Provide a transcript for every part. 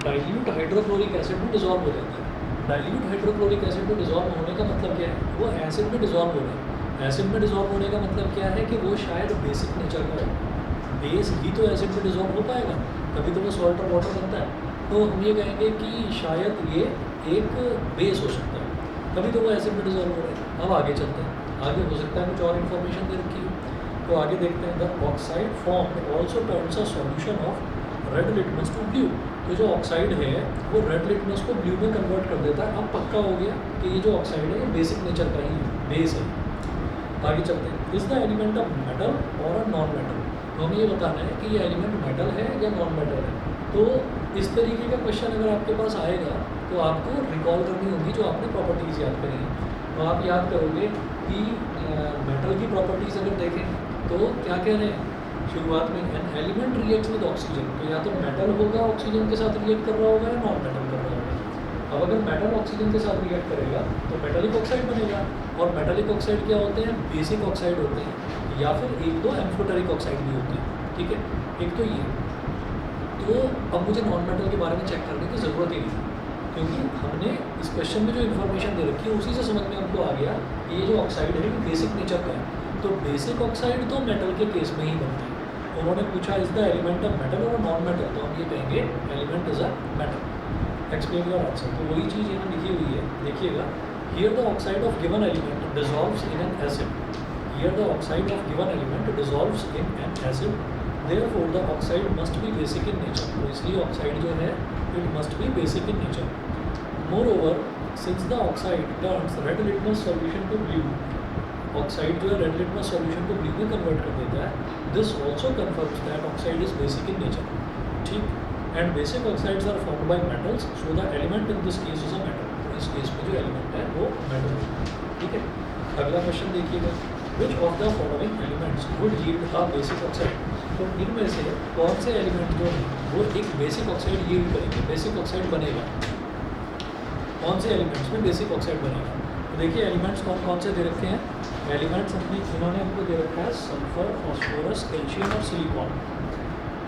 Dilute hydrochloric acid में dissolve हो जाता है। डाइल्यूट हाइड्रोक्लोरिक एसिड में डिजॉल्व होने का मतलब क्या है, वो एसिड में डिजॉल्व हो रहा है। एसिड में डिजॉल्व होने का मतलब क्या है कि वो शायद बेसिक नेचर का हो, बेस ही तो एसिड में डिजॉल्व हो पाएगा, तभी तो वो सॉल्ट और वाटर बनता है। तो हम ये कहेंगे कि शायद ये एक बेस हो सकता है, तभी तो वो एसिड में डिजॉल्व हो रहा है। अब आगे चलते हैं, आगे हो सकता है कुछ और इन्फॉर्मेशन दे रखी है। तो आगे देखते हैं, the oxide form also turns a solution of red litmus to blue. तो जो ऑक्साइड है वो रेड लिटमस को ब्लू में कन्वर्ट कर देता है। अब पक्का हो गया कि ये जो ऑक्साइड है ये बेसिक नेचर का ही है, बेस है। आगे चलते हैं, is the element of metal और अ नॉन मेटल। तो हमें ये बताना है कि ये एलिमेंट मेटल है या नॉन मेटल है। तो इस तरीके का क्वेश्चन अगर आपके पास आएगा तो आपको रिकॉल करनी होगी जो आपने प्रॉपर्टीज़ याद करी हैं। तो आप याद करोगे कि मेटल की प्रॉपर्टीज़ अगर देखें तो क्या कह रहे हैं शुरुआत में, an element reacts with oxygen. तो या तो मेटल होगा ऑक्सीजन के साथ रिएक्ट कर रहा होगा या नॉन मेटल कर रहा होगा। अब अगर मेटल ऑक्सीजन के साथ रिएक्ट करेगा तो मेटालिक ऑक्साइड बनेगा। और मेटालिक ऑक्साइड क्या होते हैं, बेसिक ऑक्साइड होते हैं, या फिर एक दो एम्फोटेरिक ऑक्साइड भी होते हैं। ठीक है, एक तो ये। तो अब मुझे नॉन मेटल के बारे में चेक करने की ज़रूरत ही नहीं, क्योंकि हमने इस क्वेश्चन में जो इन्फॉर्मेशन दे रखी है उसी से समझ में हमको आ गया कि ये जो ऑक्साइड है ये बेसिक नेचर का है। तो बेसिक ऑक्साइड तो मेटल के केस में ही बनते हैं। उन्होंने पूछा is the element of metal और नॉन मेटल, तो हम ये कहेंगे element is a metal. Explain your answer. तो वही चीज़ यहाँ लिखी हुई है, देखिएगा, here the oxide of given element dissolves in an acid. Here the oxide of given element dissolves in an acid, therefore the oxide must be basic in nature. तो इसलिए oxide जो है it must be basic in nature. Moreover since the oxide turns red litmus solution to blue, oxide जो है red litmus solution को blue में convert कर देता है, this also confirms that oxide is basic in nature. ठीक, and basic oxides are formed by metals, so the element in this case is a metal. तो इस केस में जो एलिमेंट है वो मेटल है। ठीक है, अगला क्वेश्चन देखिएगा, which of the following elements would yield a basic oxide. तो इनमें से कौन से एलिमेंट जो है वो एक बेसिक ऑक्साइड यील्ड करेंगे, बेसिक ऑक्साइड बनेगा। कौन से एलिमेंट्स में बेसिक ऑक्साइड बनेगा। तो देखिए एलिमेंट्स कौन कौन से दे रखे हैं। एलिमेंट्स अपनी इन्होंने हमको दे रखा है सल्फर, फॉस्फोरस, कैल्शियम और सिलिकॉन।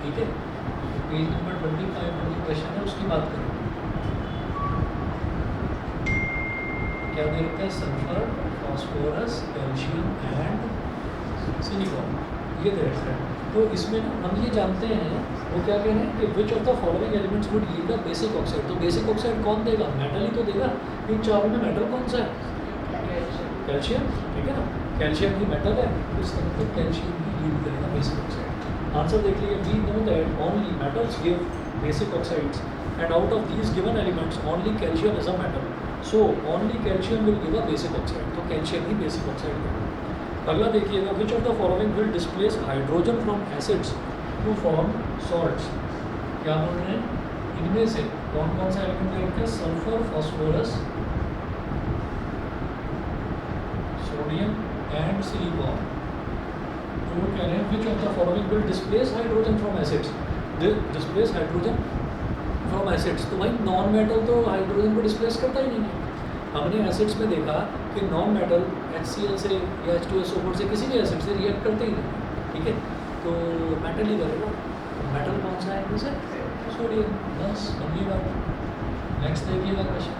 ठीक है, पेज नंबर 25 में जो क्वेश्चन है उसकी बात करें। क्या दे रखा है, sulphur, phosphorus, calcium and silicon, ये दे रखा है। तो इसमें ना हम ये जानते हैं, वो क्या कह रहे हैं कि विच of the following elements would yield a basic oxide. तो बेसिक ऑक्साइड कौन देगा, मेटल ही तो देगा। इन चारों में मेटल कौन सा है, कैल्शियम। ठीक है ना, कैल्शियम ही मेटल है, तो इसका मतलब कैल्शियम ही यील्ड करेगा बेसिक ऑक्साइड। आंसर देख लीजिए, we know that only metals give basic oxides and out of these given elements only calcium is a metal, so only calcium will give a basic oxide. तो calcium ही basic oxide है। अगला देखिएगा, which of the following will displace hydrogen from acids to form salts. क्या बोल रहे हैं, इनमें से कौन कौन सा एलिमेंट दे रखे हैं, sulphur, phosphorus, sodium and silicon. तो वो कह रहे हैं विच of the following will displace hydrogen from acids, displace hydrogen from acids. तो भाई नॉन मेटल तो हाइड्रोजन को डिस्प्लेस करता ही नहीं है। हमने एसिड्स में देखा कि नॉन मेटल HCl से या H2SO4 से किसी भी एसिड से रिएक्ट करते ही नहीं। ठीक है, तो मेटल ही करेगा। मेटल कौन सा है इनमें से, सोडियम। बस अगली बात, नेक्स्ट देखिएगा क्वेश्चन।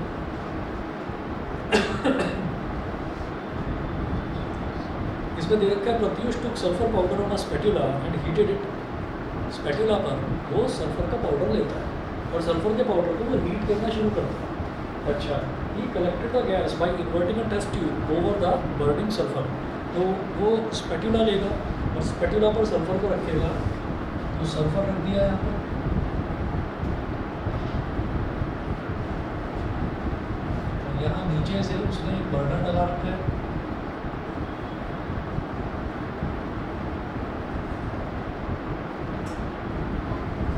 इसमें दे रखा है, Pratyush took sulphur powder on a spatula and heated it. Spatula पर वो सल्फर का पाउडर लेता है और सल्फर के पाउडर को वो हीट करना शुरू करता है। अच्छा, he collected the gas by inverting a test tube over the burning sulfur। तो वो स्पैटुला लेगा और स्पैटुला पर सल्फर को रखेगा। तो सल्फर रख दिया यहाँ पर, यहाँ नीचे से उसने एक बर्नर लगा रखा है।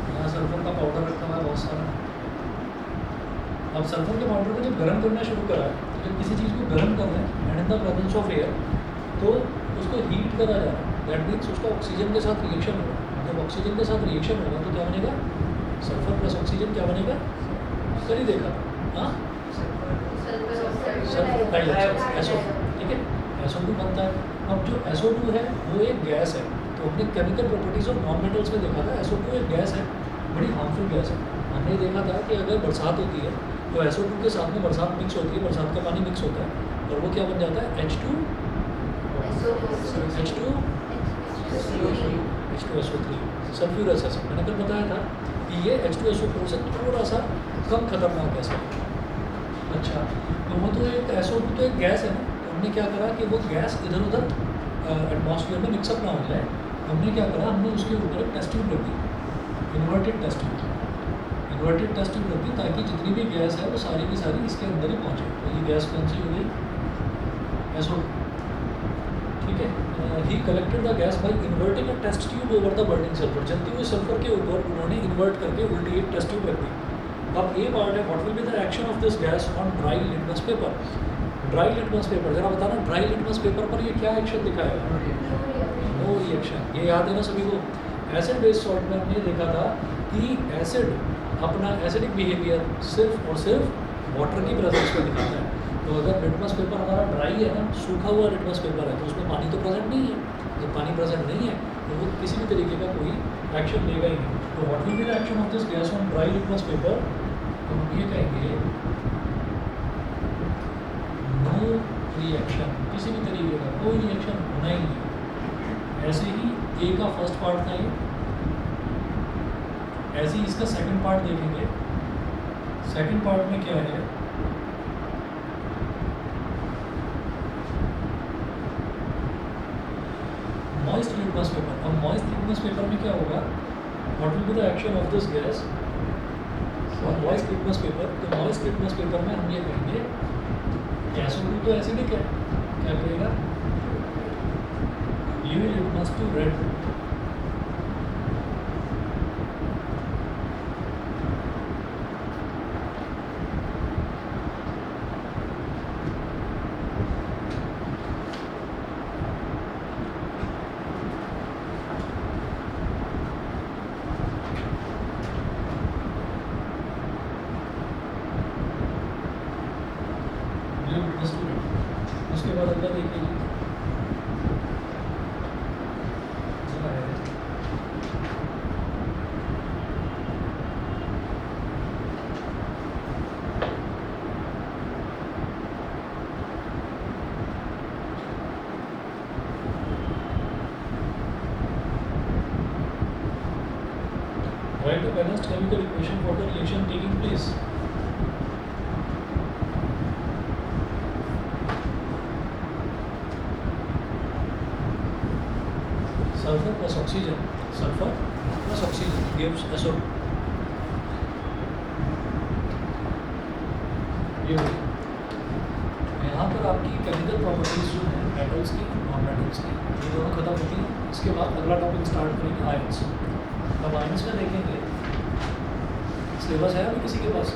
यहाँ सल्फर का पाउडर रखा हुआ है बहुत सारा। अब सल्फर के पाउडर को जब गर्म करना शुरू करा, तो जब किसी चीज़ को गर्म कर रहे हैं and in the presence of air, तो उसको हीट करा जा रहा है। दैट मीन्स उसका ऑक्सीजन के साथ रिएक्शन होगा। जब ऑक्सीजन के साथ रिएक्शन होगा तो क्या बनेगा, सल्फर प्लस ऑक्सीजन क्या बनेगा, कर ही देखा। हाँ, सल्फर डाइऑक्साइड SO2। ठीक है, SO2 बनता है। अब जो SO2 है वो एक गैस है। तो हमने chemical properties of non metals में देखा था, SO2 एक गैस है, बड़ी हार्मफुल गैस है। हमने देखा था कि अगर बरसात होती है तो SO2 के साथ में बरसात मिक्स होती है, बरसात का पानी मिक्स होता है और वो क्या बन जाता है H2SO3 सल्फ्यूरस एसिड। मैंने कल बताया था कि ये H2SO4 से थोड़ा सा कम खतरनाक एसिड। अच्छा, तो वो तो एक SO2 तो एक गैस है ना, तो हमने क्या करा कि वो गैस इधर उधर एटमॉस्फेयर में मिक्सअप ना हो जाए, हमने क्या करा, हमने उसके ऊपर एक टेस्ट ट्यूब रख दी, इन्वर्टेड टेस्ट ट्यूब रख दी ताकि जितनी भी गैस है वो सारी की सारी इसके अंदर ही पहुँचे। तो ये गैस कौन सी हो गई, SO2, ठीक है। He collected the gas by inverting a test tube over the burning sulphur. जलती हुई सल्फर के ऊपर उन्होंने इन्वर्ट करके उल्टी एक टेस्ट ट्यूब रख दी। अब ए पार्ट है, what will be the action of this gas on dry litmus paper. Dry litmus paper, जरा बताना ड्राई लिटमस पेपर पर ये क्या एक्शन दिखाएगा, नो रिएक्शन। ये याद है ना सभी को। एसिड बेस्ड सॉल्ट में हमने देखा था कि एसिड अपना एसिडिक बिहेवियर सिर्फ और सिर्फ वाटर की प्रेजेंस में दिखाता है। तो अगर लिटमस पेपर हमारा ड्राई है ना, सूखा हुआ लिटमस पेपर है, तो उसमें पानी तो प्रेजेंट नहीं है। जब पानी प्रेजेंट नहीं है तो वो किसी भी तरीके का कोई एक्शन लेगा ही नहीं। तो what will be the action of this gas on dry litmus paper, तो हम ये कहेंगे नो रिएक्शन, किसी भी तरीके का कोई रिएक्शन होना ही नहीं। ऐसे ही ए का फर्स्ट पार्ट था ये, ऐसे ही इसका सेकंड पार्ट देखेंगे। सेकंड पार्ट में क्या है, मॉइस्ट लिटमस पेपर। अब मॉइस्ट लिटमस पेपर में क्या होगा, what will be the action of this gas on moist litmus paper. तो मॉइस्ट लिटमस पेपर में हम ये कहेंगे SO2 तो एसिडिक है, क्या करेगा, यू लिटमस टू रेड। उसके बाद अगला देखिए, write the balanced chemical equation for the reaction taking place. Sulfur plus oxygen gives SO2। ये हो यहाँ पर आपकी केमिकल प्रॉपर्टीज जो हैं मेटल्स की, नॉन मेटल्स की, ये दोनों खत्म होती हैं। इसके बाद अगला टॉपिक स्टार्ट करेंगे आयंस। अब आयंस में देखेंगे, सिलेबस है अभी किसी के पास,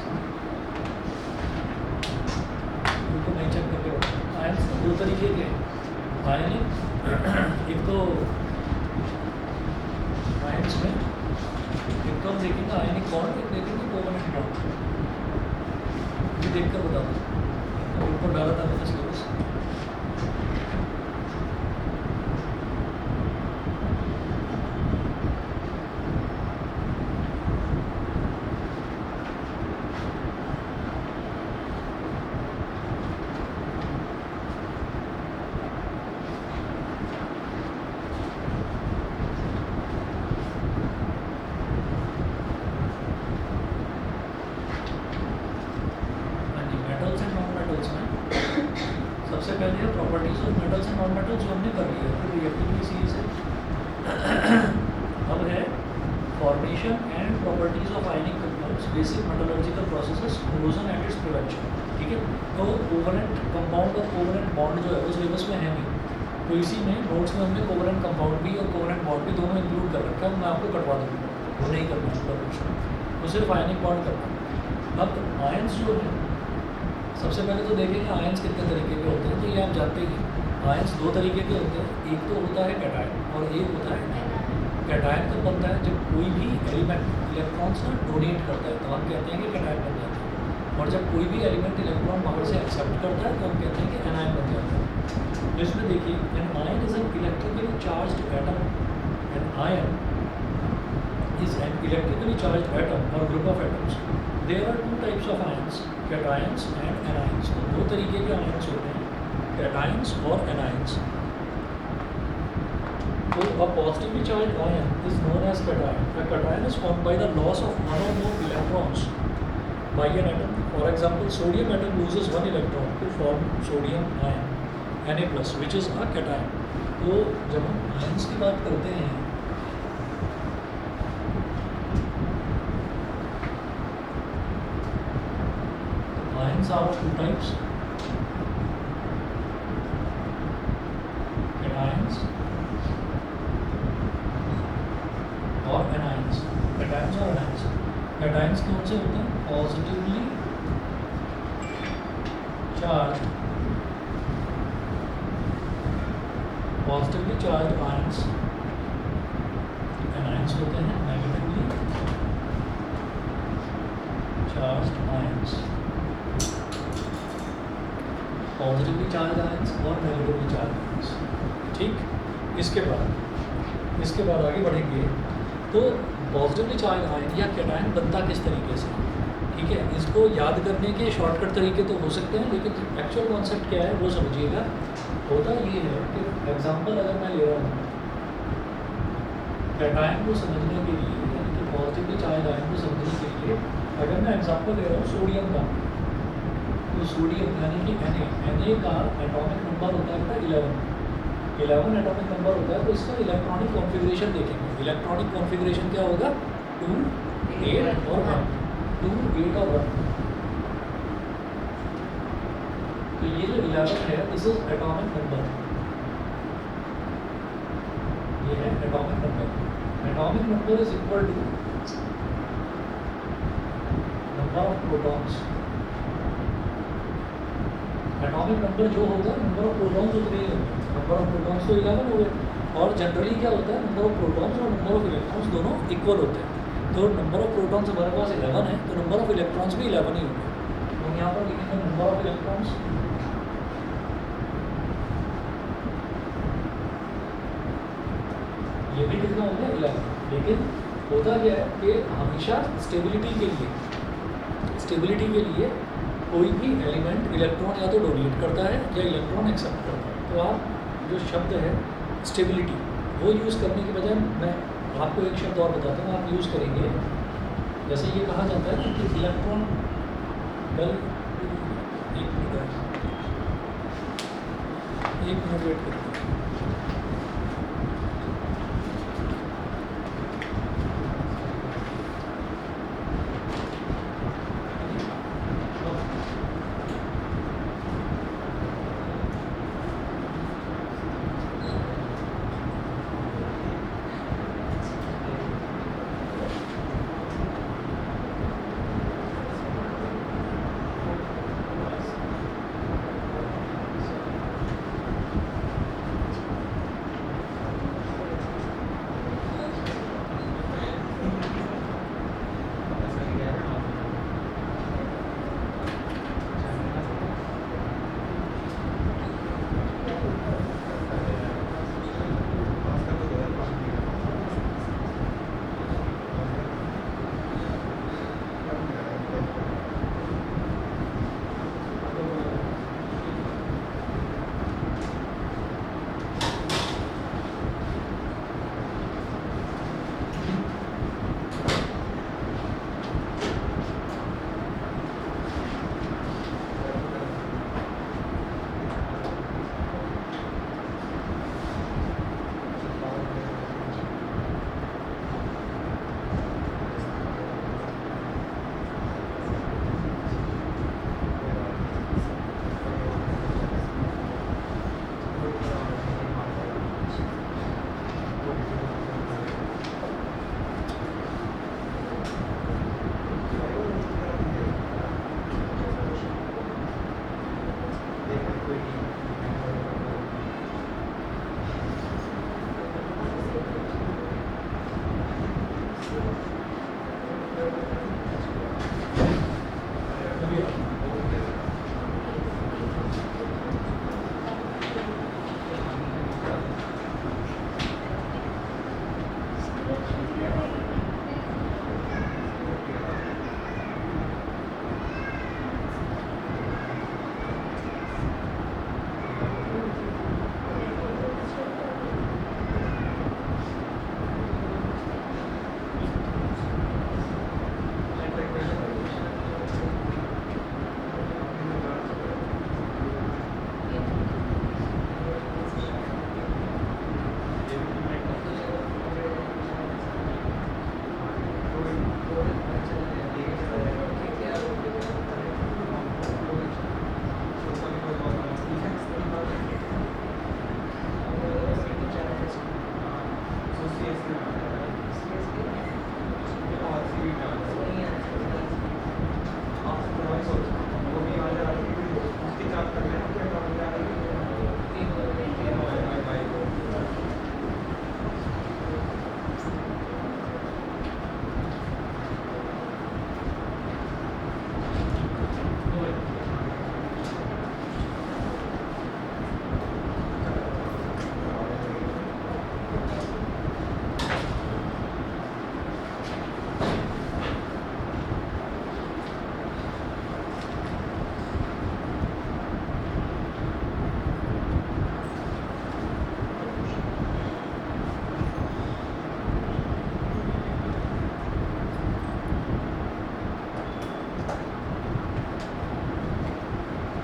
बिल्कुल नहीं चेक करके। आयंस दो तरीके के, आयनिक, एक तो आयंस में एक तो हम देखेंगे आयनिक बॉन्ड, एक देखेंगे कोवलेंट बॉन्ड। ये देखकर बता दो, ऊपर डाला था मैंने सिलेबस। सबसे पहले है properties of metals and non metals, जो हमने कर लिया है, फिर रिएक्टिविटी सीरीज है। अब है formation and properties of ionic compounds, basic metallurgical processes, corrosion and it's prevention. ठीक है, तो कोवलेंट कंपाउंड और कोवलेंट बॉन्ड जो है वो सिलेबस में है नहीं, तो इसी में नोट्स में हमने कोवलेंट कंपाउंड भी और कोवलेंट बॉन्ड भी दोनों इंक्लूड कर रखा है। मैं आपको कटवा दूँगा, वो नहीं करना है क्वेश्चन, तो सिर्फ आयनिक बॉन्ड करना। अब आयंस जो है, सबसे पहले तो देखेंगे आयंस कितने तरीके के होते हैं। तो ये आप जानते ही हैं, आयंस दो तरीके के होते हैं, एक तो होता है कैटायन और एक होता है एनायन। कैटायन कब बनता है, जब कोई भी एलिमेंट इलेक्ट्रॉन्स ना डोनेट करता है, तो हम कहते हैं कि कैटायन बन जाता है। और जब कोई भी एलिमेंट इलेक्ट्रॉन बाहर से एक्सेप्ट करता है, तो हम कहते हैं कि एनायन बन जाता है। तो इसमें देखिए, an ion is an electrically charged atom. An ion is an electrically charged atom or group of atoms. There are two types of ions, cations and anions. तो दो तरीके के ions होते हैं, cations और anions. So a positively charged ion is known as cation. A cation is formed by the loss of one or more electrons by an atom. For example, sodium atom loses one electron to form sodium ion, Na+, which is a cation. तो जब हम ions की बात करते हैं, ions are of two types, cations और anions. cations और anions. cations कौन से होते हैं? Positively charge ions. anions होते हैं negatively charge ions. Positively charge ions और नेगेटिवली चार्ज आयंस. ठीक, इसके बाद आगे बढ़ेंगे. तो पॉजिटिवली चार्ज आयन या कैटायन बनता किस तरीके से, ठीक है. इसको याद करने के शॉर्टकट तरीके तो हो सकते हैं, लेकिन एक्चुअल कॉन्सेप्ट क्या है वो समझिएगा. होता ये है कि एग्जांपल अगर मैं ले रहा हूँ कैटायन को समझने के लिए, यानी कि पॉजिटिवली चार्ज आयन को समझने के लिए, अगर मैं एग्जांपल ले रहा हूँ सोडियम का, तो सोडियम यानी कि Na का एटॉमिक नंबर होता है 11 एटॉमिक नंबर होता है. तो इसका इलेक्ट्रॉनिक कॉन्फ़िगरेशन देखेंगे. इलेक्ट्रॉनिक कॉन्फ़िगरेशन क्या होगा? 2, 8 और 1. 2, 8 और 1. तो ये जो 11 है, दिस इज एटॉमिक नंबर. ये है atomic number. Atomic number is equal to number of protons. Atomic number जो होगा, नंबर ऑफ प्रोटॉन्स उतने ही होंगे. नंबर ऑफ प्रोटॉन्स तो 11 हो गए. और जनरली क्या होता है, नंबर ऑफ प्रोटॉन्स और नंबर ऑफ इलेक्ट्रॉन्स दोनों इक्वल होते हैं. तो नंबर ऑफ प्रोटॉन्स हमारे पास 11 है, तो नंबर ऑफ इलेक्ट्रॉन्स भी 11 ही होंगे. हम यहाँ पर लिखेंगे नंबर ऑफ इलेक्ट्रॉन्स. ये भी कितना हो गया 11. लेकिन होता क्या है कि हमेशा स्टेबिलिटी के लिए कोई भी एलिमेंट इलेक्ट्रॉन या तो डोनेट करता है या इलेक्ट्रॉन एक्सेप्ट करता है. तो आप जो शब्द है स्टेबिलिटी, वो यूज़ करने के बजाय मैं आपको एक शब्द और बताता हूँ, आप यूज़ करेंगे. जैसे ये कहा जाता है कि इलेक्ट्रॉन बल, एक मिनट वेट करें.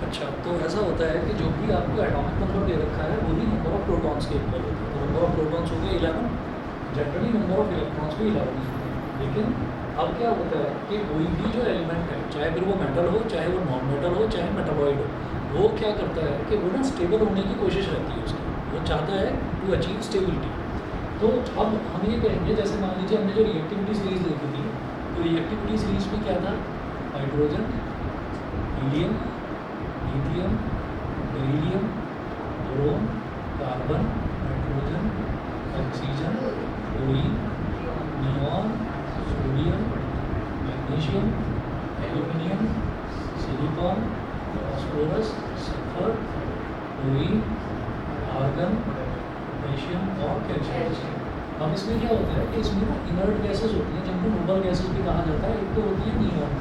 अच्छा, तो ऐसा होता है कि जो भी आपको एटॉमिक नंबर दे रखा है वही नंबर ऑफ प्रोटॉन्स के इक्वल होता है। तो नंबर ऑफ प्रोटॉन्स हो गए 11, जनरली नंबर ऑफ इलेक्ट्रॉन्स भी 11 ही होते हैं। लेकिन अब क्या होता है कि कोई भी जो एलिमेंट है, चाहे फिर वो मेटल हो, चाहे वो नॉन मेटल हो, चाहे मेटालॉइड हो, वो क्या करता है कि वो ना स्टेबल होने की कोशिश रहती है उसकी, वो चाहता है टू अचीव स्टेबिलिटी। तो अब हम ये कहेंगे, जैसे मान लीजिए हमने जो रिएक्टिविटी सीरीज देखी थी, तो रिएक्टिविटी सीरीज में क्या था, hydrogen, helium, lithium, beryllium, boron, carbon, nitrogen, oxygen, chlorine, neon, sodium, magnesium, aluminium, silicon, phosphorus, sulphur, chlorine, argon, potassium और कैल्शियम। अब इसमें क्या होता है कि इसमें ना इनर्ट गैसेस होती हैं, जिनको नोबल गैसेस भी कहा जाता है। एक तो होती है नियॉन,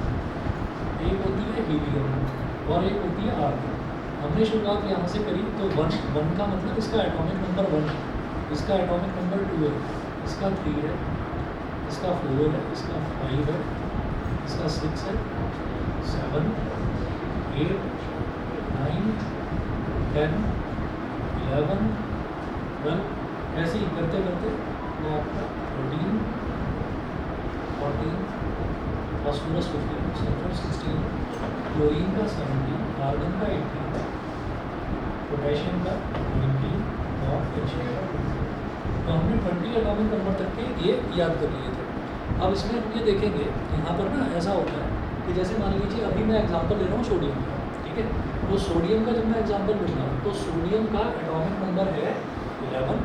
एक होती है हीलियम और एक होती है आर्गन। हमने शुरुआत यहाँ से करी, तो वन का मतलब इसका एटॉमिक नंबर 1 है, इसका एटॉमिक नंबर 2 है, इसका 3 है, इसका 4 है, इसका 5 है, इसका 6 है, 7, 8, 9, 10, 11, 12, ऐसे ही करते करते वो आपका 13, 14, फास्फोरस 15, सल्फर 16, क्लोरीन का 17, आर्गन का 18, पोटेशियम का 20 और कैल्शियम का 20। तो हमने 20 एटॉमिक नंबर तक के ये याद कर लिए थे। अब इसमें हम ये देखेंगे, यहाँ पर ना ऐसा होता है कि जैसे मान लीजिए अभी मैं एग्जांपल ले रहा हूँ सोडियम का, ठीक है। तो सोडियम का जब मैं एग्जांपल लूँगा तो सोडियम का एटॉमिक नंबर है 11।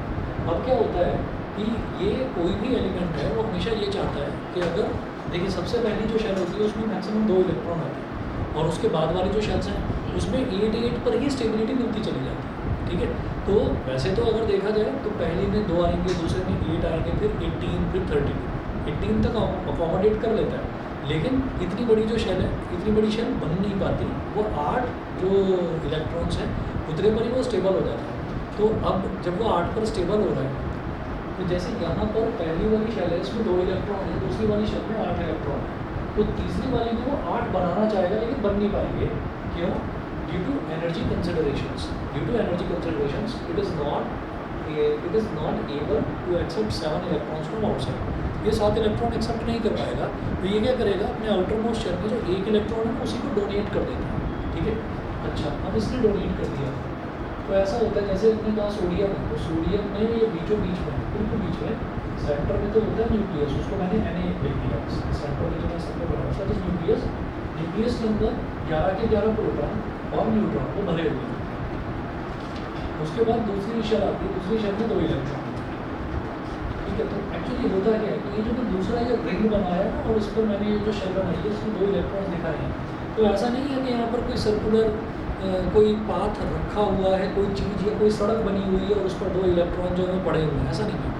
अब क्या होता है कि ये कोई भी एलिमेंट है वो हमेशा ये चाहता है कि अगर देखिए सबसे पहली जो शेल होती है उसमें मैक्सिमम 2 इलेक्ट्रॉन आते हैं और उसके बाद वाली जो शेल्स हैं उसमें 8 पर ही स्टेबिलिटी मिलती चली जाती है, ठीक है। तो वैसे तो अगर देखा जाए तो पहले में 2 आएंगे, दूसरे में 8 आएंगे, फिर 18, फिर 32, 18 तक अकोमोडेट कर लेता है। लेकिन इतनी बड़ी जो शेल है, इतनी बड़ी शेल बन नहीं पाती, वो 8 जो इलेक्ट्रॉन्स हैं उतने पर ही वो स्टेबल हो जाता है। तो अब जब वो 8 पर स्टेबल हो रहा है, तो जैसे यहाँ पर पहली वाली शेल है इसमें 2 इलेक्ट्रॉन है, दूसरी वाली शेल में 8 इलेक्ट्रॉन है, तो तीसरी वाली में वो 8 बनाना चाहेगा लेकिन बन नहीं पाएंगे। क्यों? Due to energy considerations. Due to energy considerations it is not able to accept 7 electrons from outside. ये 7 इलेक्ट्रॉन एक्सेप्ट नहीं कर पाएगा, तो ये क्या करेगा, अपने आउटर मोस्ट शेल में जो 1 इलेक्ट्रॉन है ना उसी को डोनेट कर देता है, ठीक है। अच्छा, अब इसने डोनेट कर दिया तो ऐसा होता है जैसे हमने कहा सोडियम है, तो सोडियम में ये बीचों बीच में, बिल्कुल बीच में सेंटर में तो होता है न्यूक्लियस, उसको मैंने Na लिख दिया। सेंटर में जो मैं सबको बना था न्यूक्लियस, न्यूक्लियस के अंदर 11 के 11 प्रोटॉन और न्यूट्रॉन को भरे हुए हैं। उसके बाद दूसरी शेल आती है, दूसरी शेल में 2 इलेक्ट्रॉन, ठीक है। तो एक्चुअली होता क्या है कि ये जो दूसरा ये रिंग बनाया है ना और इस पर मैंने ये जो शेल बनाई है इसमें 2 इलेक्ट्रॉन दिखाए हैं, तो ऐसा नहीं है कि यहाँ पर कोई सर्कुलर कोई पाथ रखा हुआ है, कोई चीज़ या कोई सड़क बनी हुई है और उस पर 2 इलेक्ट्रॉन जो है पड़े हुए हैं, ऐसा नहीं है।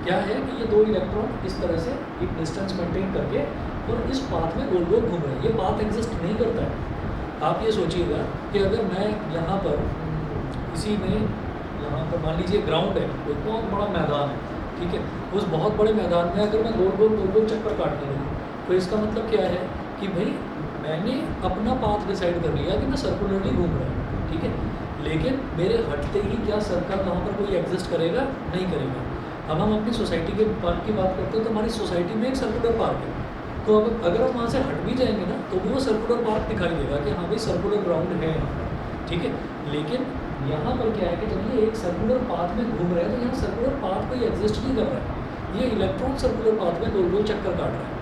क्या है कि ये 2 इलेक्ट्रॉन इस तरह से एक डिस्टेंस मेंटेन करके और इस पाथ में गोल गोल घूम रहे हैं, ये पाथ एग्जिस्ट नहीं करता है। आप ये सोचिएगा कि अगर मैं यहाँ पर इसी में यहाँ पर मान लीजिए ग्राउंड है, कोई बहुत बड़ा मैदान है, ठीक है, उस बहुत बड़े मैदान में अगर मैं गोल गोल चक्कर काटने लगूँ तो इसका मतलब क्या है कि भाई मैंने अपना पाथ डिसाइड कर लिया कि मैं सर्कुलरली घूम रहा हूँ, ठीक है। लेकिन मेरे हटते ही क्या सर्कल वहाँ पर कोई एग्जिस्ट करेगा? नहीं करेगा। अब हम अपनी सोसाइटी के पार्क की बात करते हैं तो हमारी सोसाइटी में एक सर्कुलर पार्क है, तो अब अगर हम वहाँ से हट भी जाएंगे ना तो भी वो सर्कुलर पार्क दिखाई देगा कि हाँ भाई सर्कुलर ग्राउंड है यहाँ पर, ठीक है। लेकिन यहाँ पर क्या है कि जब ये एक सर्कुलर पाथ में घूम रहे हैं तो यहाँ सर्कुलर पाथ कोई एग्जिस्ट नहीं कर रहा है, ये इलेक्ट्रॉन सर्कुलर पाथ में गोल गोल चक्कर काट रहा है।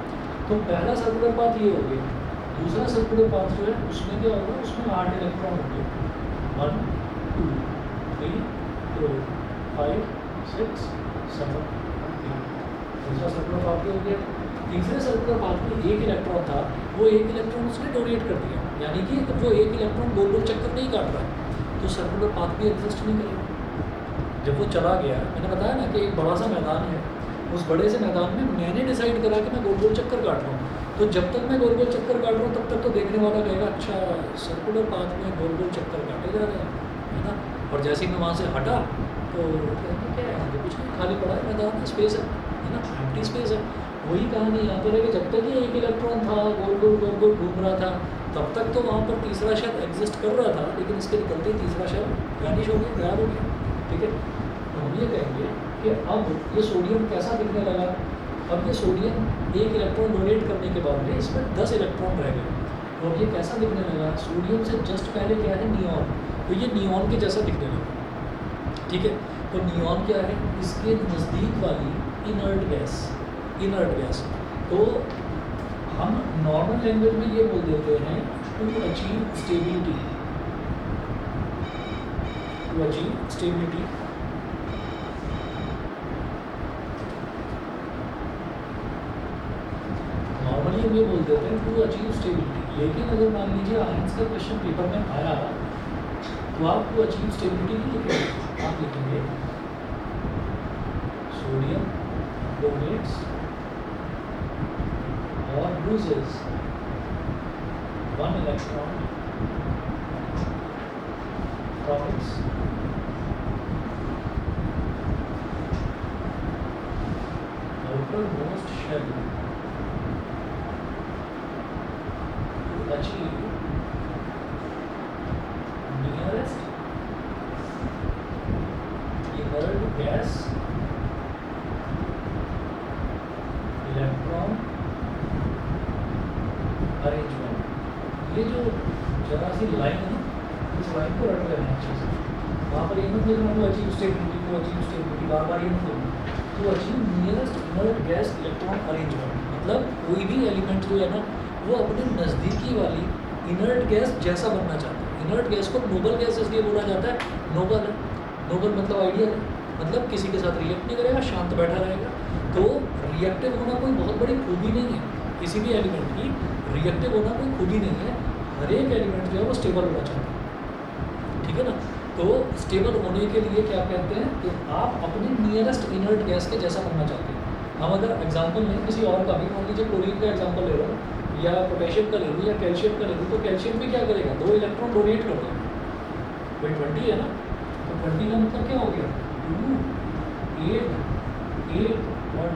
तो पहला सर्कुलर पाथ ये हो गया। दूसरा सर्कुलर पाथ जो है उसमें क्या होगा, उसमें 8 इलेक्ट्रॉन होंगे, 1, 2, 3, 4, 5, 6, 7, 8। दूसरा सर्कुलर पाथ हो गया। तीसरे सर्कुलर पाथ में 1 इलेक्ट्रॉन था, वो 1 इलेक्ट्रॉन उसने डोनेट कर दिया, यानी कि वो 1 इलेक्ट्रॉन गोल गोल चक्कर नहीं काट रहा है, तो सर्कुलर पाथ भी एग्जिस्ट नहीं करेगा। जब वो चला गया, मैंने बताया ना कि एक बड़ा सा मैदान है, उस बड़े से मैदान में मैंने डिसाइड करा कि मैं गोल गोल चक्कर काट रहा हूँ, तो जब तक मैं गोल गोल चक्कर काट रहा हूँ तब तक तो देखने वाला कहेगा अच्छा सर्कुलर पाथ में गोल गोल चक्कर काटे जा रहे हैं, है ना। और जैसे ही मैं वहाँ से हटा तो क्या है, कुछ नहीं, खाली पड़ा है मैदान, स्पेस है ना, एम्प्टी स्पेस है। वही कहानी यहाँ पर है कि जब तक ये एक इलेक्ट्रॉन था, गोल गोल गोल गोल घूम रहा था, तब तक तो वहाँ पर तीसरा शेल एग्जिस्ट कर रहा था, लेकिन इसके निकलते ही तीसरा शेल वैनिश हो गया, गायब हो गया। ठीक है, तो हम ये कहेंगे कि अब ये सोडियम कैसा दिखने लगा। अब ये सोडियम एक इलेक्ट्रॉन डोनेट करने के बाद में इसमें 10 इलेक्ट्रॉन रह गए। तो अब ये कैसा दिखने लगा, सोडियम से जस्ट पहले क्या है, नियॉन, तो ये नियॉन के जैसा दिखने लगा। ठीक है, तो नियॉन क्या है, इसके नज़दीक वाली इनर्ट गैस। तो हम नॉर्मल लैंग्वेज में ये बोल देते हैं टू अचीव स्टेबिलिटी। नॉर्मली हम ये बोल देते हैं टू अचीव स्टेबिलिटी, लेकिन अगर मान लीजिए आयंस का क्वेश्चन पेपर में आया तो आप टू अचीव स्टेबिलिटी नहीं लिखेंगे, आप लिखेंगे सोडियम डोनेट्स और loses 1 electron from its outermost shell to achieve nearest inert gas electron arrangement. ये जो जरा सी लाइन है, इस लाइन को रट लेना अच्छे से। वहाँ पर ये मत लिखना टू अचीव स्टेबिलिटी, बार बार ये मत लिखना। To achieve nearest inert gas electron arrangement, मतलब कोई भी एलिमेंट जो है ना, वो अपने नज़दीकी वाली इनर्ट गैस जैसा बनना चाहता है। इनर्ट गैस को नोबल गैस इसलिए बोला जाता है, नोबल मतलब आइडियल, मतलब किसी के साथ रिएक्ट नहीं करेगा, शांत बैठा रहेगा। तो रिएक्टिव होना कोई बहुत बड़ी खूबी नहीं है किसी भी एलिमेंट की, रिएक्टिव होना कोई खूबी नहीं है। हर एक एलिमेंट जो है वो स्टेबल होना चाहता है। ठीक है ना, तो स्टेबल होने के लिए क्या कहते हैं कि आप अपने नियरेस्ट इनर्ट गैस के जैसा बनना चाहते हैं। हम अगर एग्जांपल लें किसी और का भी, मान लीजिए क्लोरीन का एग्जांपल ले रहा हूँ या पोटेशियम का ले लूँ या कैल्शियम का ले लूँ, तो कैल्शियम भी क्या करेगा, 2 इलेक्ट्रॉन डोनेट कर देगा। कोई 20 है ना, तो 20 का मतलब क्या हो गया, 2 8 और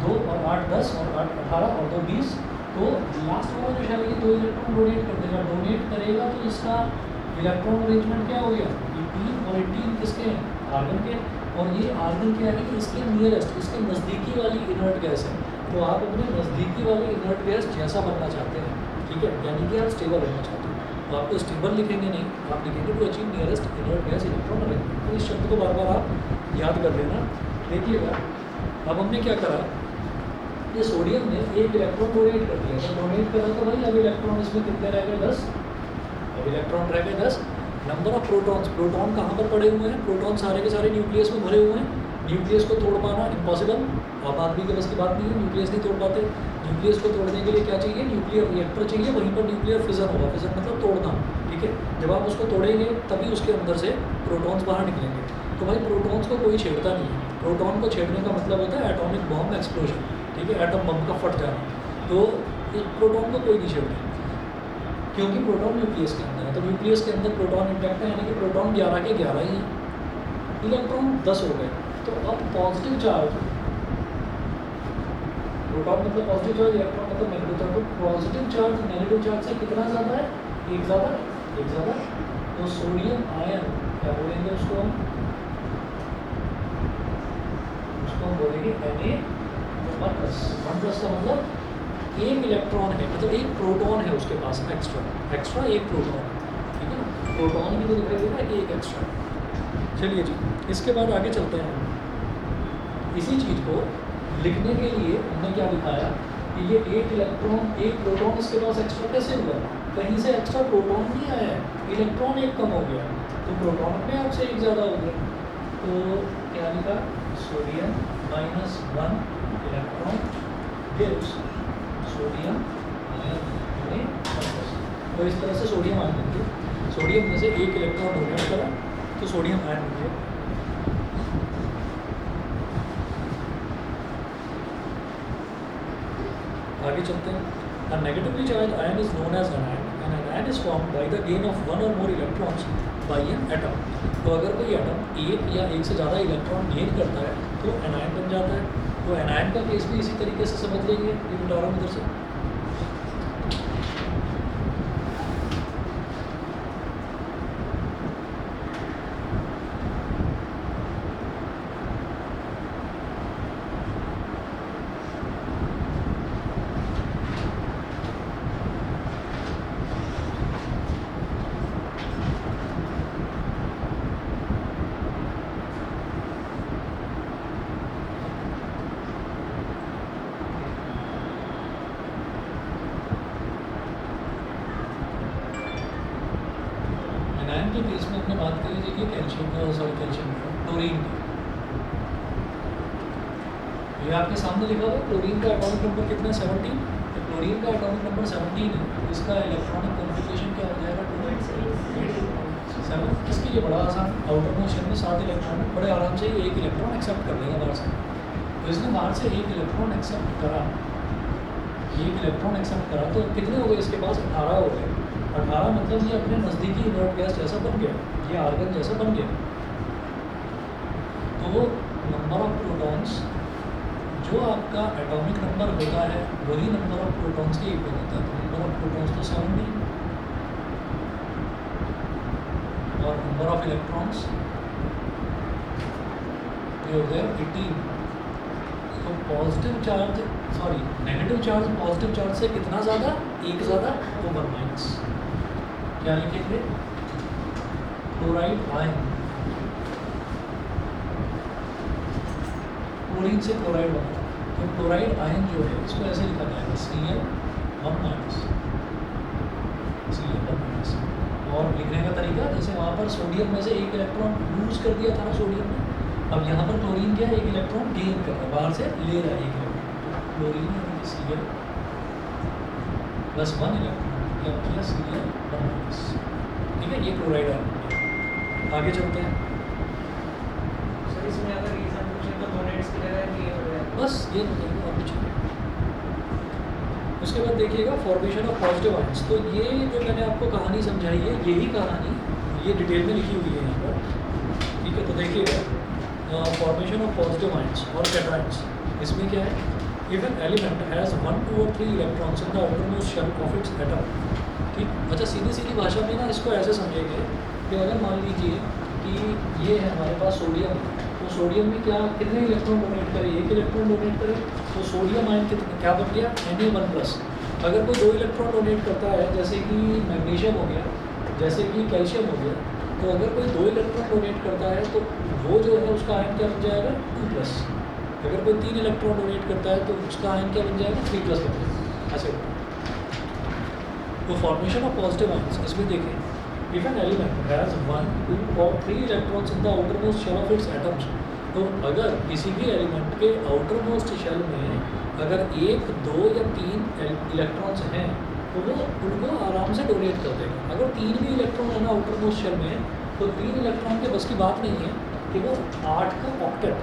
2 और 8 10 और 8 18 और 2 20। तो लास्ट वाला जो शायद 2 इलेक्ट्रॉन डोनेट कर देगा, डोनेट करेगा तो इसका इलेक्ट्रॉन अरेंजमेंट क्या हो गया, 18 और 18 किसके हैं, आर्गन के। और ये आर्गन क्या है कि इसके नियरेस्ट, इसके नज़दीकी वाली इनर्ट गैस है। तो आप अपने नज़दीकी वाली इनर्ट गैस जैसा बनना चाहते हैं। ठीक है, यानी कि आप स्टेबल रहना चाहते हैं, तो आपको स्टेबल लिखेंगे नहीं, आप लिखेंगे to achieve nearest inert gas electron arrangement. तो इस शब्द को बार बार आप याद कर लेना। देखिएगा अब हमने क्या करा, ये सोडियम ने एक इलेक्ट्रॉन डोनेट कर दिया, तो डोनेट करा तो भाई अब इलेक्ट्रॉन इसमें कितने रह गए, 10। अब इलेक्ट्रॉन रह गए 10। नंबर ऑफ प्रोटॉन्स, प्रोटॉन कहाँ पर पड़े हुए हैं, प्रोटॉन सारे के सारे न्यूक्लियस में भरे हुए हैं। न्यूक्लियस को तोड़ पाना इम्पॉसिबल, अब आदमी के बस की बात नहीं है, न्यूक्लियस नहीं तोड़ पाते। न्यूक्लियस को तोड़ने के लिए क्या चाहिए, न्यूक्लियर रिएक्टर चाहिए, वहीं पर न्यूक्लियर फिजन होगा। फिजन मतलब तोड़ना। ठीक है, जब आप उसको तोड़ेंगे तभी उसके अंदर से प्रोटॉन्स बाहर निकलेंगे। तो भाई प्रोटॉन्स को कोई छेड़ता नहीं है। प्रोटॉन को छेड़ने का मतलब होता है एटॉमिक बॉम्ब एक्सप्लोजन। ठीक है, एटम बम का फट जाना। तो इस प्रोटॉन को कोई नहीं छेड़ता, क्योंकप्रोटॉन न्यूक्लियस के अंदर है। तो न्यूक्लियस के अंदर प्रोटॉन इंटैक्ट है, यानी कि प्रोटॉन 11 के 11 ही हैं, इलेक्ट्रॉन 10 हो गए। तो अब पॉजिटिव चार्ज, प्रोटॉन मतलब पॉजिटिव चार्ज, इलेक्ट्रॉन मतलब नेगेटिव चार्ज। तो पॉजिटिव चार्ज नेगेटिव चार्ज से कितना ज़्यादा है, एक ज़्यादा। तो सोडियम आयन क्या बोलेंगे उसको हम बोलेंगे Na+1+1+ का मतलब एक इलेक्ट्रॉन है, मतलब एक प्रोटॉन है उसके पास में एक्स्ट्रा एक प्रोटॉन। ठीक है ना, प्रोटॉन भी तो दिखाई देगा कि एक एक्स्ट्रा। चलिए जी, इसके बाद आगे चलते हैं। इसी चीज़ को लिखने के लिए हमने क्या दिखाया कि ये एक इलेक्ट्रॉन एक प्रोटॉन इसके पास एक्स्ट्रा कैसे हुआ, कहीं से एक्स्ट्रा प्रोटॉन नहीं आया है, इलेक्ट्रॉन एक कम हो गया, तो प्रोटॉन अपने आप से एक ज़्यादा हो गया। तो क्या लिखा, sodium -1 electron gives sodium ion. तो इस तरह से सोडियम आयन बन गया। सोडियम में से एक इलेक्ट्रॉन डोनेट करा तो सोडियम आयन बन गया। आगे चलते हैं। A negatively charged ion is known as anion, and an anion is formed by the gain of one or more electrons by an atom. तो अगर कोई एटम एक या एक से ज़्यादा इलेक्ट्रॉन गेन करता है तो एनायन बन जाता है। तो एनायन का केस भी इसी तरीके से समझ लेंगे, ये बता रहा हूँ उधर से। एनायन के केस में हमने बात करी थी कि कैल्शियम क्लोरीन की। ये आपके सामने लिखा हुआ है क्लोरीन का एटॉमिक नंबर कितना है 17। तो क्लोरीन का एटॉमिक नंबर 17 है, इसका इलेक्ट्रॉनिक कॉन्फ़िगरेशन क्या हो जाएगा 7। इसके लिए बड़ा आसान, आउटर मोशन में 7 इलेक्ट्रॉन बड़े आराम से एक इलेक्ट्रॉन एक्सेप्ट कर लेगा बाहर से। तो इसने बाहर से एक इलेक्ट्रॉन एक्सेप्ट करा, तो कितने हो गए इसके पास 18 हो गए। 18 मतलब ये अपने नज़दीकी इनर्ट गैस जैसा बन गया, ये आर्गन जैसा बन गया। तो नंबर ऑफ प्रोटॉन्स जो आपका एटॉमिक नंबर होता है वही नंबर ऑफ प्रोटॉन्स के इक्वल होता है। तो नंबर ऑफ प्रोटॉन्स तो 17 और नंबर ऑफ इलेक्ट्रॉन्स ये हो गया 18। तो positive charge negative charge positive charge से कितना ज़्यादा, एक ज़्यादा, तो 1 माइनस। क्या लिखेंगे क्लोराइड आयन, क्लोरीन से क्लोराइड बना, तो क्लोराइड आयन जो है इसको ऐसे लिखा जाएगा Cl1 माइनस, Cl1 माइनस। और लिखने का तरीका जैसे वहाँ पर सोडियम में से एक इलेक्ट्रॉन लूज कर दिया था ना सोडियम में, अब यहाँ पर क्लोरीन क्या है, एक इलेक्ट्रॉन गेन कर रहा है, बाहर से ले रहा है एक इलेक्ट्रॉन। क्लोरीन यानी Cl प्लस 1 इलेक्ट्रॉन या प्लस Cl1 माइनस। ठीक है, ये क्लोराइड आयन। आगे चलते हैं। सर इसमें अगर रीजन पूछे तो मोनेट्स की जगह ये हो जाएगा, बस ये बताइए और कुछ नहीं। उसके बाद देखिएगा फॉर्मेशन ऑफ पॉजिटिव आयंस। तो ये जो मैंने आपको कहानी समझाई है, यही कहानी ये डिटेल में लिखी हुई है यहाँ पर। ठीक है, तो देखिएगा फॉर्मेशन ऑफ पॉजिटिव आयंस और कैटायंस। इसमें क्या है, इफ एन एलिमेंट हैज़ 1, 2 और 3 electrons in the outermost shell of its atom. ठीक, अच्छा सीधी सीधी भाषा में ना इसको ऐसे समझेंगे कि अगर मान लीजिए कि ये है हमारे पास सोडियम, तो सोडियम में क्या कितने इलेक्ट्रॉन डोनेट करे, एक इलेक्ट्रॉन डोनेट करे, तो सोडियम आयन कितने क्या बन गया Na1+। अगर कोई 2 इलेक्ट्रॉन डोनेट करता है जैसे कि मैग्नीशियम हो गया, जैसे कि कैल्शियम हो गया, तो अगर कोई 2 इलेक्ट्रॉन डोनेट करता है तो वो जो है उसका आयन क्या बन जाएगा 2+। अगर कोई 3 इलेक्ट्रॉन डोनेट करता है तो उसका आयन क्या बन जाएगा 3+ बन जाएगा। ऐसे तो फॉर्मेशन ऑफ पॉजिटिव आयंस इसमें देखें, if an element has 1, 2 or 3 electrons in the outermost shell of its atoms, तो अगर किसी भी एलिमेंट के आउटरमोस्ट शेल में अगर 1, 2 या 3 इलेक्ट्रॉन्स हैं तो वो उनको आराम से डोनेट कर देगा। अगर 3 भी इलेक्ट्रॉन है ना आउटरमोस्ट शेल में, तो 3 इलेक्ट्रॉन के बस की बात नहीं है कि वो 8 का ऑक्टेट,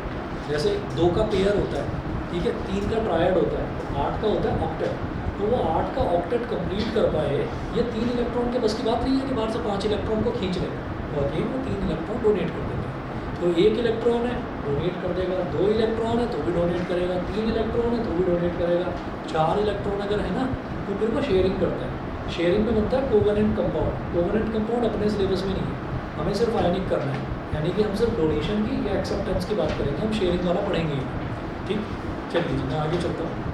जैसे 2 का पेयर होता है, ठीक है, 3 का ट्रायड होता है, 8 का होता है ऑक्टेट, तो वो 8 का ऑक्टेट कंप्लीट कर पाए, ये 3 इलेक्ट्रॉन के बस की बात नहीं है कि बाहर से 5 इलेक्ट्रॉन को खींच लें, तो अगेन वो 3 इलेक्ट्रॉन डोनेट कर देते हैं। तो 1 इलेक्ट्रॉन है डोनेट कर देगा, 2 इलेक्ट्रॉन है तो भी डोनेट करेगा, 3 इलेक्ट्रॉन है तो भी डोनेट करेगा, 4 इलेक्ट्रॉन अगर है ना तो फिर वो शेयरिंग करता है। शेयरिंग में बनता है कोवेलेंट कंपाउंड। कोवेलेंट कंपाउंड अपने सिलेबस में नहीं है, हमें सिर्फ आयनिक करना है, यानी कि हम सिर्फ डोनेशन की या एक्सेप्टेंस की बात करेंगे, हम शेयरिंग वाला पढ़ेंगे ही। ठीक, चलिए मैं आगे चलता हूँ।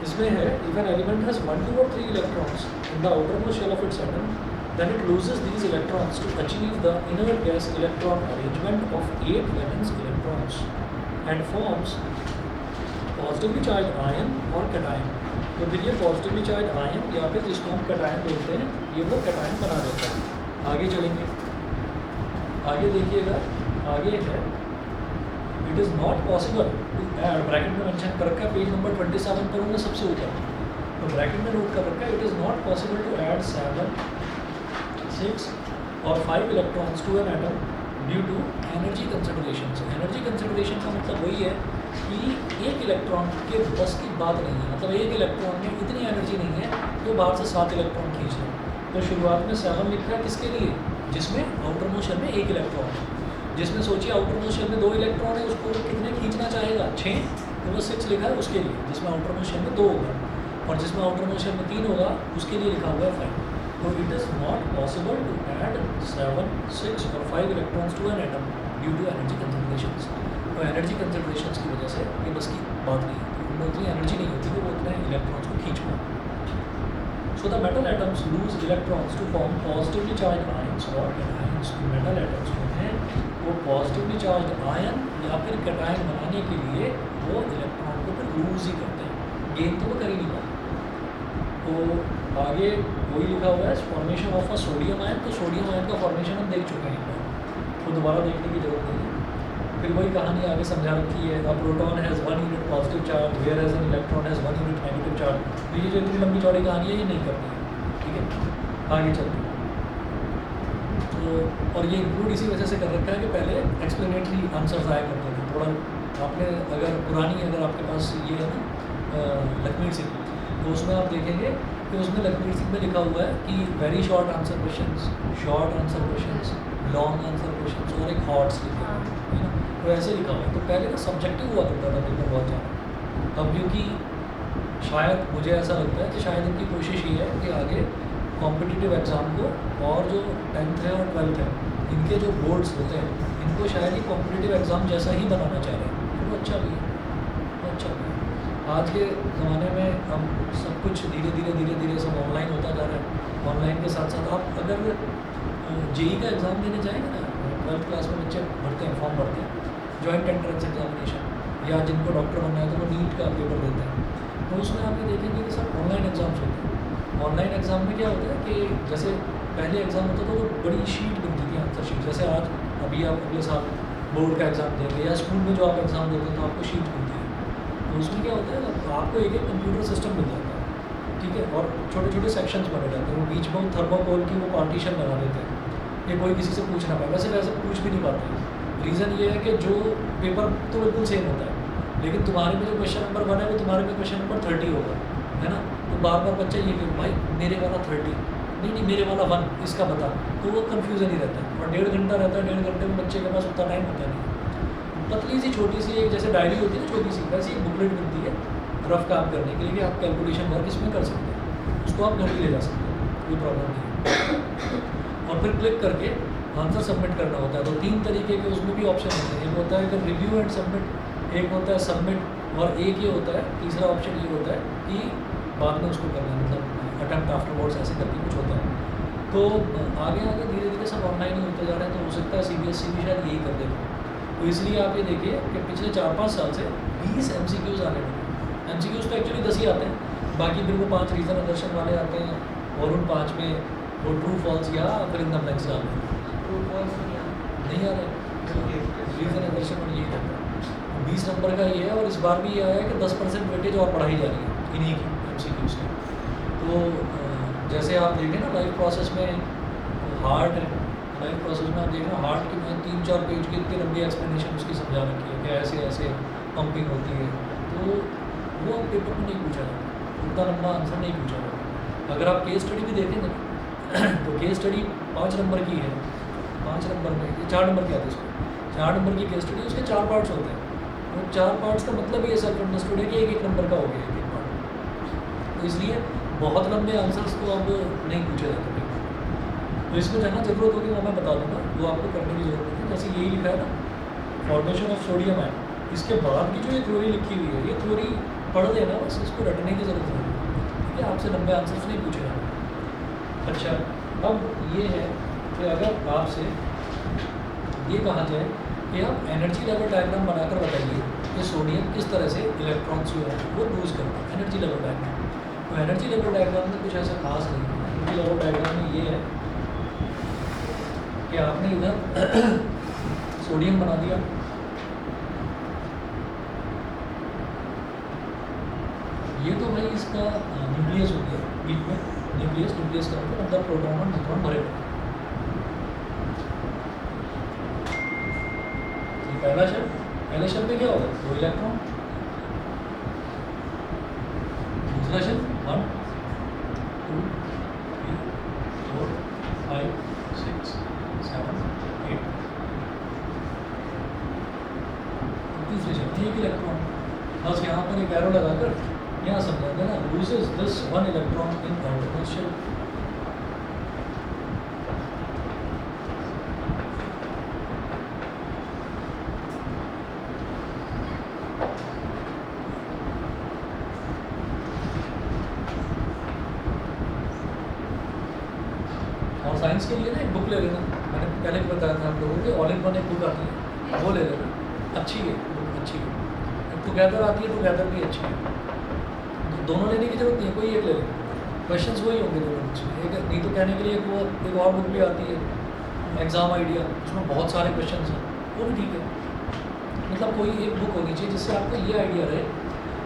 इसमें है if an element has 1, 2 or 3 electrons in the outermost shell of its atom, then it loses these electrons to achieve the inert gas electron arrangement of 8 valence electrons and forms positively charged ion or cation। तो फिर ये positively charge ion या फिर जिसको हम cation बोलते हैं, ये वो कैटायन बना देता है। आगे चलेंगे, आगे देखिएगा, आगे है it is not possible to add, bracket में मेंशन कर रखा है, पेज नंबर 27 पर होगा सबसे ऊपर, तो ब्रैकेट में नोट कर रखा है it is not possible to add 7, 6 और 5 electrons to an atom due to energy consideration. Energy consideration का मतलब वही है कि एक इलेक्ट्रॉन के बस की बात नहीं है, मतलब एक इलेक्ट्रॉन में इतनी एनर्जी नहीं है जो बाहर से 7 इलेक्ट्रॉन खींच लें। तो शुरुआत में 7 लिखा है किसके लिए, जिसमें आउटर मोशन में 1 इलेक्ट्रॉन, जिसमें सोचिए आउटर मोस्ट शेल में 2 इलेक्ट्रॉन है, उसको कितने खींचना चाहेगा 6, तो वो 6 लिखा है उसके लिए, जिसमें आउटर मोस्ट शेल में 2 होगा, और जिसमें आउटर मोस्ट शेल में 3 होगा उसके लिए लिखा हुआ है 5. तो it is not possible to add 7, 6 और 5 electrons to an atom due to energy concentrations. तो एनर्जी कंसंट्रेशंस की वजह से ये बस की बात नहीं होती, उनमें उतनी एनर्जी नहीं होती कि वो उतने इलेक्ट्रॉन्स को खींच पाए. So the metal atoms lose electrons to form positively charged ions or cations. metal atoms जो हैं वो positively charged ion या फिर cation बनाने के लिए वो इलेक्ट्रॉन को फिर लूज ही करते हैं, गेन तो वो कर ही नहीं पाते. तो आगे वही लिखा हुआ है formation of a sodium ion. तो सोडियम आयन का फॉर्मेशन हम देख चुके हैं, तो दोबारा देखने की जरूरत नहीं है. फिर वही कहानी आगे समझा रखी है. A proton has 1 unit positive charge whereas an electron has 1 unit negative charge. तो ये जो इतनी लंबी चौड़ी कहानी है ये नहीं करनी है, ठीक है. आगे चलते हैं. तो और ये इंक्लूड इसी वजह से कर रखा है कि पहले एक्सप्लेनेटरी आंसर्स आया करते थे. थोड़ा आपने अगर आपके पास ये है ना लखमीर सिंह, तो उसमें आप देखेंगे कि उसमें लखमीर सिंह में लिखा हुआ है कि very short answer questions, short answer questions, long answer questions और एक हॉट्स लिखे हुए हैं, है ना. तो ऐसे लिखा हुआ है. तो पहले ना सब्जेक्टिव हुआ करता था पेपर बहुत ज़्यादा. अब क्योंकि शायद मुझे ऐसा लगता है कि शायद इनकी कोशिश ये है कि आगे कॉम्पिटिटिव एग्ज़ाम को और जो 10th है और 12th है इनके जो बोर्ड्स होते हैं इनको शायद ही कॉम्पिटिटिव एग्ज़ाम जैसा ही बनाना चाह रहे हैं. वो अच्छा भी है, वो अच्छा भी है. आज के ज़माने में हम सब कुछ धीरे धीरे सब ऑनलाइन होता जा रहा है. ऑनलाइन के साथ साथ आप अगर जेई का एग्ज़ाम देने जाएंगे ना, 12th क्लास में बच्चे भरते हैं, फॉर्म भरते हैं जॉइंट एंट्रेंस एग्जामिनेशन, या जिनको डॉक्टर बनना है तो वो नीट का पेपर देते हैं. तो उसमें आप ये देखेंगे कि सब ऑनलाइन एग्ज़ाम्स होते हैं. ऑनलाइन एग्ज़ाम में क्या होता है कि जैसे पहले एग्ज़ाम होता था तो बड़ी शीट बनती थी, आंसर शीट. जैसे आज अभी आप अगले साल बोर्ड का एग्ज़ाम देंगे या स्कूल में जो आप एग्ज़ाम देते हैं तो आपको शीट मिलती है. तो उसमें क्या होता है आपको एक कंप्यूटर सिस्टम मिल जाता है, ठीक है, और छोटे छोटे सेक्शंस बने रहते हैं. वो बीच में थर्माकोल की वो पार्टीशन लगा देते हैं कि कोई किसी से पूछ ना पाए. वैसे पूछ भी नहीं पाते. रीज़न ये है कि जो पेपर तो बिल्कुल सेम होता है, लेकिन तुम्हारे में जो क्वेश्चन नंबर 1 है वो तुम्हारे में क्वेश्चन नंबर 30 होगा, है ना. तो बार बार बच्चा ये कहे भाई मेरे वाला 30, नहीं मेरे वाला 1, इसका बता. तो वो कन्फ्यूज़न ही रहता है. और 1.5 घंटा रहता है, 1.5 घंटे में बच्चे के पास उतना टाइम होता नहीं. पतली सी छोटी सी एक जैसे डायरी होती है ना छोटी सी, वैसी एक बुकलेट मिलती है रफ काम करने के लिए कि आप कैलकुलेशन वर्क इसमें कर सकते हैं. उसको आप घर भी ले जा सकते हैं, कोई प्रॉब्लम नहीं है. और फिर क्लिक करके आंसर सबमिट करना होता है. तो 3 तरीके के उसमें भी ऑप्शन होते हैं. एक होता है कि रिव्यू एंड सबमिट, एक होता है सबमिट, और एक ये होता है तीसरा ऑप्शन ये होता है कि बाद में उसको करना, मतलब अटेम्प्ट आफ्टरवर्ड्स ऐसे करके कुछ होता है. तो आगे धीरे सब ऑनलाइन ही होते जा रहे हैं. तो हो सकता है CBSE भी शायद यही कर देगा. तो इसलिए आप ये देखिए कि पिछले 4-5 साल से 20 MCQs आने लगे. MCQs तो एक्चुअली 10 ही आते हैं, बाकी फिर वो 5 रीज़न दर्शन वाले आते हैं, और उन 5 में वो ट्रू फॉल्स या फिर इन द एग्जाम नहीं आ रहे. रीज़न दर्शन और यही रहता है. 20 नंबर का ये है, और इस बार भी ये आया है कि 10% वेटेज और बढ़ाई जा रही है इन्हीं की MCQs की. तो जैसे आप देखें ना लाइफ प्रोसेस में हार्ट है, लाइफ प्रोसेस में आप देखना हार्ट की मैं 3-4 पेज की इतनी लंबी एक्सप्लेनेशन उसकी समझा रखी है कि ऐसे ऐसे पंपिंग होती है. तो वो अब पेपर में नहीं पूछा जाता, उतना लंबा आंसर नहीं पूछा जाता. अगर आप केस स्टडी भी देखेंगे तो केस स्टडी 5 नंबर की है. 5 नंबर में 4 नंबर की आती है उसको. 4 नंबर की केस स्टडी, उसके 4 पार्ट्स होते हैं. तो 4 पार्ट्स का मतलब ये सेल्फ अंडरस्टूड है कि 1-1 नंबर का हो गया 1-1 पार्ट. तो इसलिए बहुत लंबे आंसर्स तो अब नहीं पूछे जाते. तो इसमें जहाँ ज़रूरत होगी वो मैं बता दूँगा, वो आपको करने की ज़रूरत है. जैसे यही लिखा है ना फॉर्मेशन ऑफ सोडियम आयन, इसके बाद की जो ये थ्योरी लिखी हुई है ये थ्योरी पढ़ लेना, बस इसको रटने की ज़रूरत नहीं है. ठीक है, आपसे लंबे आंसर्स नहीं पूछे जाते. अच्छा, अब ये है कि अगर आपसे ये कहा जाए कि आप एनर्जी लेवल डायग्राम बनाकर बताइए कि सोडियम किस तरह से इलेक्ट्रॉन्स जो है वो लूज़ करता है. एनर्जी लेवल डायग्राम, तो एनर्जी लेवल डायग्राम में कुछ ऐसा खास नहीं है. एनर्जी लेवल डायग्राम में ये है कि आपने इधर सोडियम बना दिया, ये तो भाई इसका न्यूक्लियस हो गया. बीच में न्यूक्लियस का मतलब अंदर प्रोटॉन और न्यूट्रॉन भरे हुए. पहले शब्द में क्या होगा 2 इलेक्ट्रॉन. दूसरा शब्द 1 2 3 4 5 6 7 8 बस यहाँ पर एक एरो लगाकर यहाँ समझा देना loses this one electron in outermost shell. और साइंस के लिए ना एक बुक ले लेना, मैंने पहले भी बताया था आप लोगों को, ऑल इन वन एक बुक आती है, वो ले लेना, अच्छी है बुक, अच्छी है। टुगेदर आती है, टुगेदर भी अच्छी है, तो दोनों लेने की जरूरत नहीं है, कोई एक ले लेना, क्वेश्चंस वही होंगे दोनों बुक्स में। एक नहीं तो कहने के लिए वो एक और बुक भी आती है एग्ज़ाम आइडिया, उसमें बहुत सारे क्वेश्चन हैं, वो भी ठीक है। मतलब कोई एक बुक होनी चाहिए जिससे आपको ये आइडिया रहे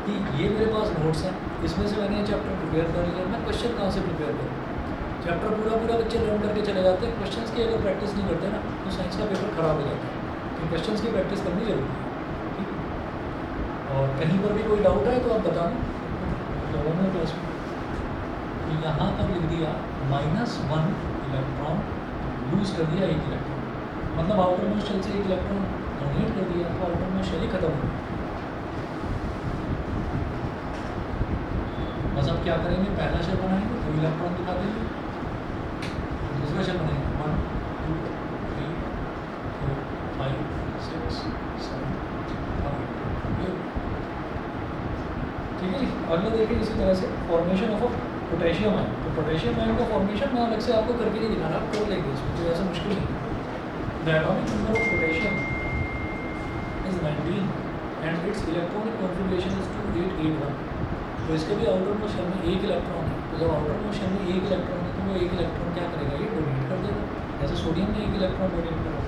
कि ये मेरे पास नोट्स हैं, इसमें से मैंने ये चैप्टर प्रिपेयर कर लिया, मैं क्वेश्चन कहाँ से प्रिपेयर करूँ। चैप्टर पूरा पूरा बच्चे लर्न करके चले जाते हैं, क्वेश्चंस की अगर प्रैक्टिस नहीं करते ना तो साइंस का पेपर खराब हो जाता है, तो क्वेश्चंस की प्रैक्टिस करनी जरूरी है, ठीक। और कहीं पर भी कोई डाउट है तो आप बताना लोगों ने क्लास में। तो यहाँ पर लिख दिया -1 इलेक्ट्रॉन लूज कर दिया, 1 इलेक्ट्रॉन, मतलब आउटर मोस्ट शेल से 1 इलेक्ट्रॉन डोनेट कर दिया, तो आउटर मोस्ट शेल ही खत्म हो गया। बस अब क्या करेंगे, पहला शेल बनाएंगे, 2 इलेक्ट्रॉन दिखा देंगे, दूसरा शेल बनाएंगे 1 2 3 4 5 6 7 8, ठीक है जी। अगला देखिए इसी तरह से formation of a potassium ion. तो पोटेशियम आयन का फॉर्मेशन मैं अलग से आपको करके नहीं दिखा रहा, आप कर लेंगे इसमें, तो ऐसा मुश्किल नहीं है। The atomic number of potassium is 19 and it's electronic configuration is 2881। तो इसके भी आउटर मोस्ट शेल में 1 इलेक्ट्रॉन है, तो जब आउटर मोस्ट शेल में 1 इलेक्ट्रॉन है तो वो 1 इलेक्ट्रॉन क्या करेगा, ये डोनेट कर देगा, जैसे सोडियम में 1 इलेक्ट्रॉन डोनेट करा।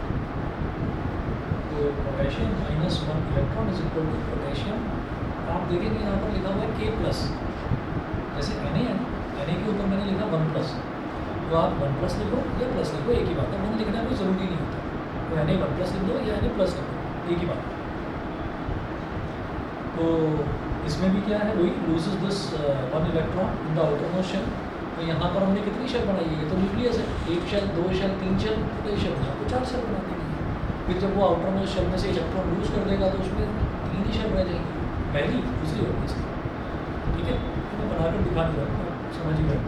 तो potassium -1 electron is equal to potassium, आप देखेंगे यहाँ पर लिखा हुआ है K+, जैसे Na है ना, Na के ऊपर मैंने लिखा 1+, तो आप 1+ लिखो या प्लस लिखो, एक ही बात है, वन लिखना कोई ज़रूरी नहीं होता, तो Na 1+ लिख दो या Na+ लिख दो, एक ही बात है। तो इसमें भी क्या है, वही loses this 1 electron in the outermost shell. तो यहाँ पर हमने कितनी शेल बनाई है, ये तो न्यूक्लियस है, 1 शेल 2 शेल 3 शेल, तो ये शेल आपको 4 शेल बना देंगे। फिर जब वो आउटर मोस्ट शेल में से इलेक्ट्रॉन लूज कर देगा तो उसमें 3 ही शेल रह जाएंगी, पहली दूसरी और तीसरी, ठीक है। तो मैं बनाकर दिखा नहीं रहा, समझ ही गए।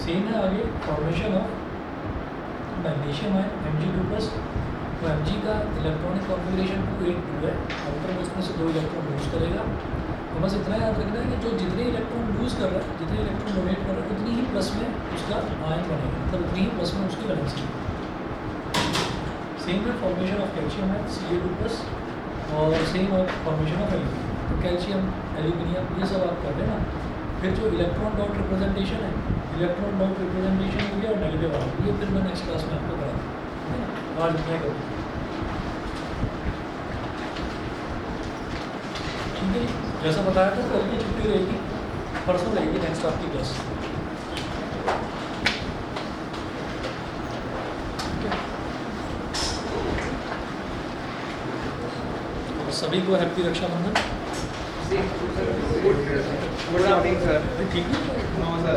सेम है आगे formation of magnesium ion Mg2+। तो Mg का इलेक्ट्रॉनिक कॉन्फिगरेशन 282 है, आउटर मोस्ट में से 2 इलेक्ट्रॉन लूज करेगा। तो बस इतना याद रखना है कि जो जितने इलेक्ट्रॉन लूज कर रहा है, जितने इलेक्ट्रॉन डोनेट कर रहा है, उतनी ही प्लस में उसका आयन बनेगा, मतलब उतनी ही प्लस में उसकी वैलेंसी। सेम है फॉर्मेशन ऑफ कैल्शियम है Ca2+, और सेम है फॉर्मेशन ऑफ एल्यूमिनियम। तो कैल्शियम एल्यूमिनियम ये सब आप कर लेना। फिर जो इलेक्ट्रॉन डॉट रिप्रेजेंटेशन है, इलेक्ट्रॉन डॉट रिप्रेजेंटेशन हो गया और नेगेटिव वाला, ये फिर मैं नेक्स्ट क्लास में आपको करा दूँ, आज इतना करूँ, ठीक है। जैसा बताया था कल की छुट्टी रहेगी, परसों रहेगी नेक्स्ट आपकी क्लास। सभी को happy Rakshabandhan. Good morning sir. ठीक है, नमस्कार।